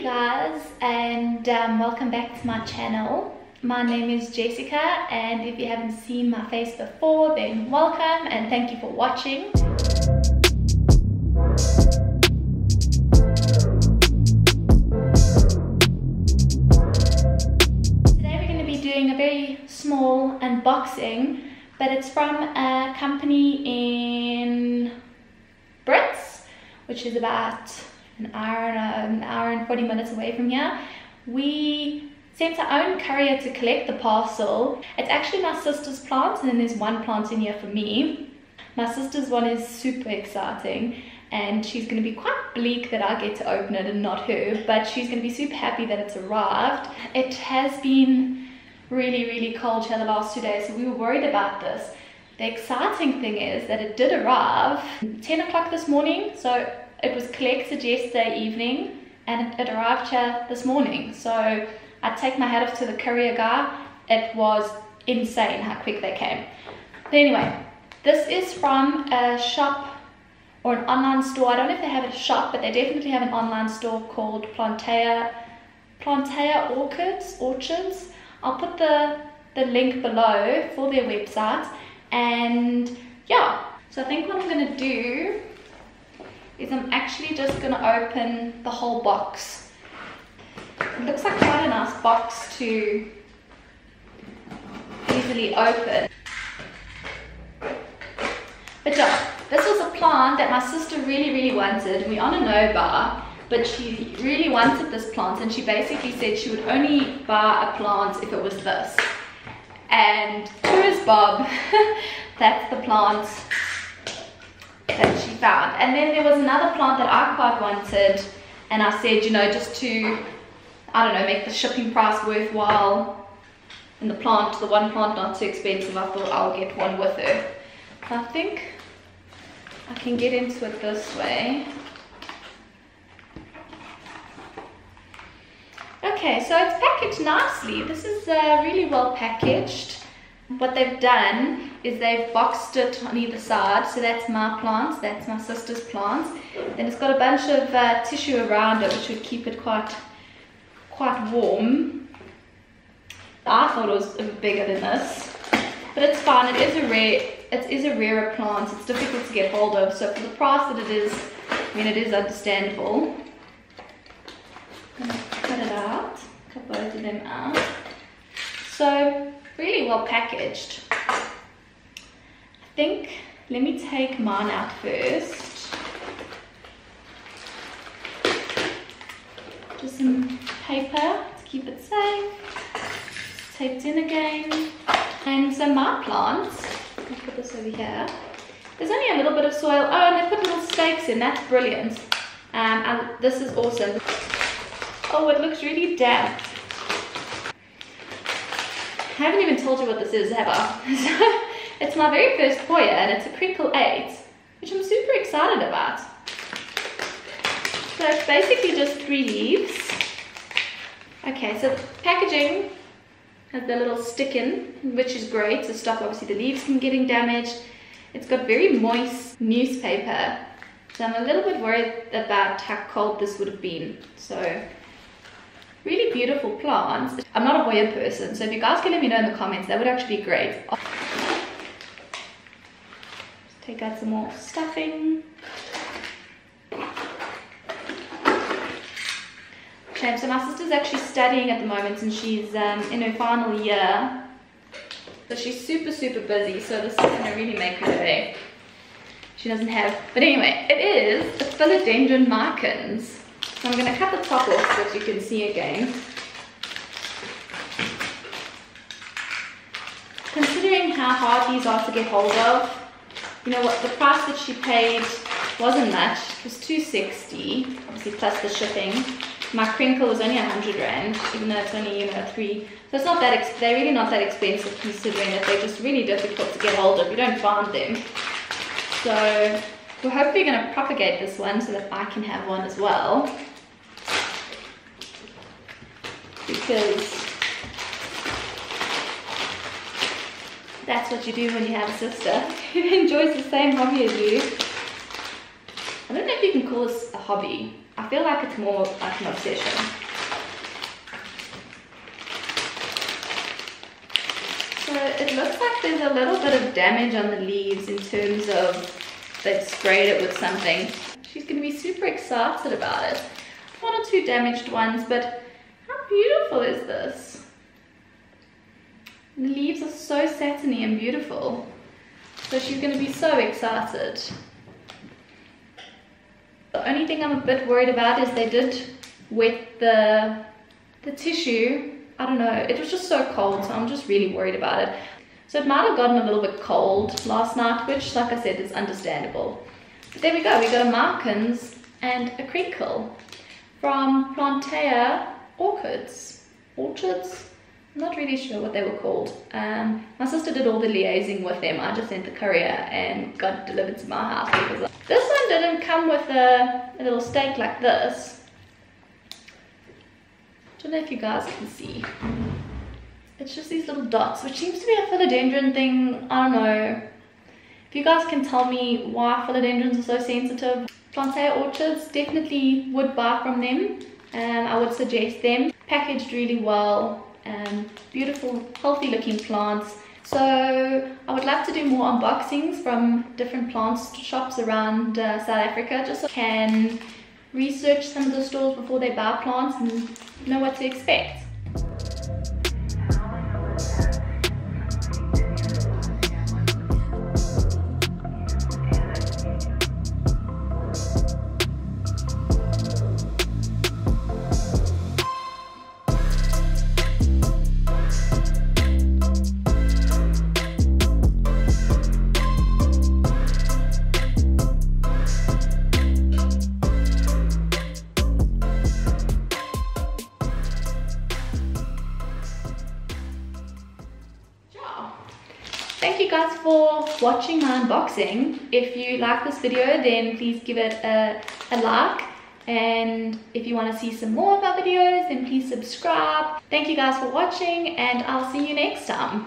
Hey guys, and welcome back to my channel. My name is Jessica, and if you haven't seen my face before, then welcome and thank you for watching. Today we're going to be doing a very small unboxing, but it's from a company in Brits, which is about an hour and 40 minutes away from here. We sent our own courier to collect the parcel. It's actually my sister's plant, and then there's one plant in here for me. My sister's one is super exciting, and she's going to be quite bleak that I get to open it and not her, but she's going to be super happy that it's arrived. It has been really cold here the last 2 days, so we were worried about this. The exciting thing is that it did arrive 10 o'clock this morning, so it was collected yesterday evening and it arrived here this morning. So I take my hat off to the courier guy. It was insane how quick they came. But anyway, this is from a shop or an online store. I don't know if they have a shop, but they definitely have an online store called PLANTEA Orchids. I'll put the link below for their website. And yeah, so I think what I'm going to do is I'm actually just going to open the whole box. It looks like quite a nice box to easily open. But yeah, this was a plant that my sister really wanted. We're on a no buy, but she really wanted this plant, and she basically said she would only buy a plant if it was this. And here is Bob. That's the plant that she found. And then there was another plant that I quite wanted, and I said, you know, just to, I don't know, make the shipping price worthwhile, and the one plant not too expensive, I thought I'll get one with her. I think I can get into it this way. Okay, so it's packaged nicely. This is really well packaged. What they've done is they've boxed it on either side. So that's my plant, that's my sister's plant. Then it's got a bunch of tissue around it, which would keep it quite warm. I thought it was bigger than this, but it's fine. It is a rarer plant. It's difficult to get hold of. So for the price that it is, I mean, it is understandable. I'm going to cut it out, cut both of them out. So really well packaged. I think, let me take mine out first. Just some paper to keep it safe. It's taped in again. And so my plants, I'll put this over here. There's only a little bit of soil. Oh, and they put little stakes in. That's brilliant. And this is awesome. Oh, it looks really damp. I haven't even told you what this is, have I? It's my very first Hoya, and it's a Krinkle 8, which I'm super excited about. So it's basically just 3 leaves. Okay, so the packaging has the little stick in, which is great to stop obviously the leaves from getting damaged. It's got very moist newspaper, so I'm a little bit worried about how cold this would have been. So really beautiful plants. I'm not a Hoya person, so if you guys can let me know in the comments, that would actually be great. Just take out some more stuffing. Okay, so my sister's actually studying at the moment, and she's in her final year. So she's super busy, so this is going to really make her day. She doesn't have, but anyway, it is the Philodendron Micans. So I'm going to cut the top off so that you can see again. Considering how hard these are to get hold of, you know what, the price that she paid wasn't much. It was $260, obviously plus the shipping. My Krinkle was only 100 Rand, even though it's only, you know, 3. So it's not that, they're really not that expensive, considering that they're just really difficult to get hold of. You don't find them. So we're hopefully going to propagate this one so that I can have one as well. Because that's what you do when you have a sister who enjoys the same hobby as you. I don't know if you can call this a hobby. I feel like it's more like an obsession. So it looks like there's a little bit of damage on the leaves in terms of they've sprayed it with something. She's going to be super excited about it. 1 or 2 damaged ones, but how beautiful is this? The leaves are so satiny and beautiful. So she's going to be so excited. The only thing I'm a bit worried about is they did wet the tissue. I don't know, it was just so cold, so I'm just really worried about it. So it might have gotten a little bit cold last night, which, like I said, is understandable. But there we go, we got a Micans and a Krinkle from PLANTEA Orchids. Orchids? I'm not really sure what they were called. My sister did all the liaising with them. I just sent the courier and got it delivered to my house. Because this one didn't come with a little stake like this. I don't know if you guys can see. It's just these little dots, which seems to be a philodendron thing. I don't know. If you guys can tell me why philodendrons are so sensitive. PLANTEA Orchids, definitely would buy from them. I would suggest them. Packaged really well. Beautiful, healthy looking plants. So I would like to do more unboxings from different plants shops around South Africa, just so I can research some of the stores before they buy plants and know what to expect. Thank you guys for watching my unboxing. If you like this video, then please give it a like. And if you want to see some more of our videos, then please subscribe. Thank you guys for watching, and I'll see you next time.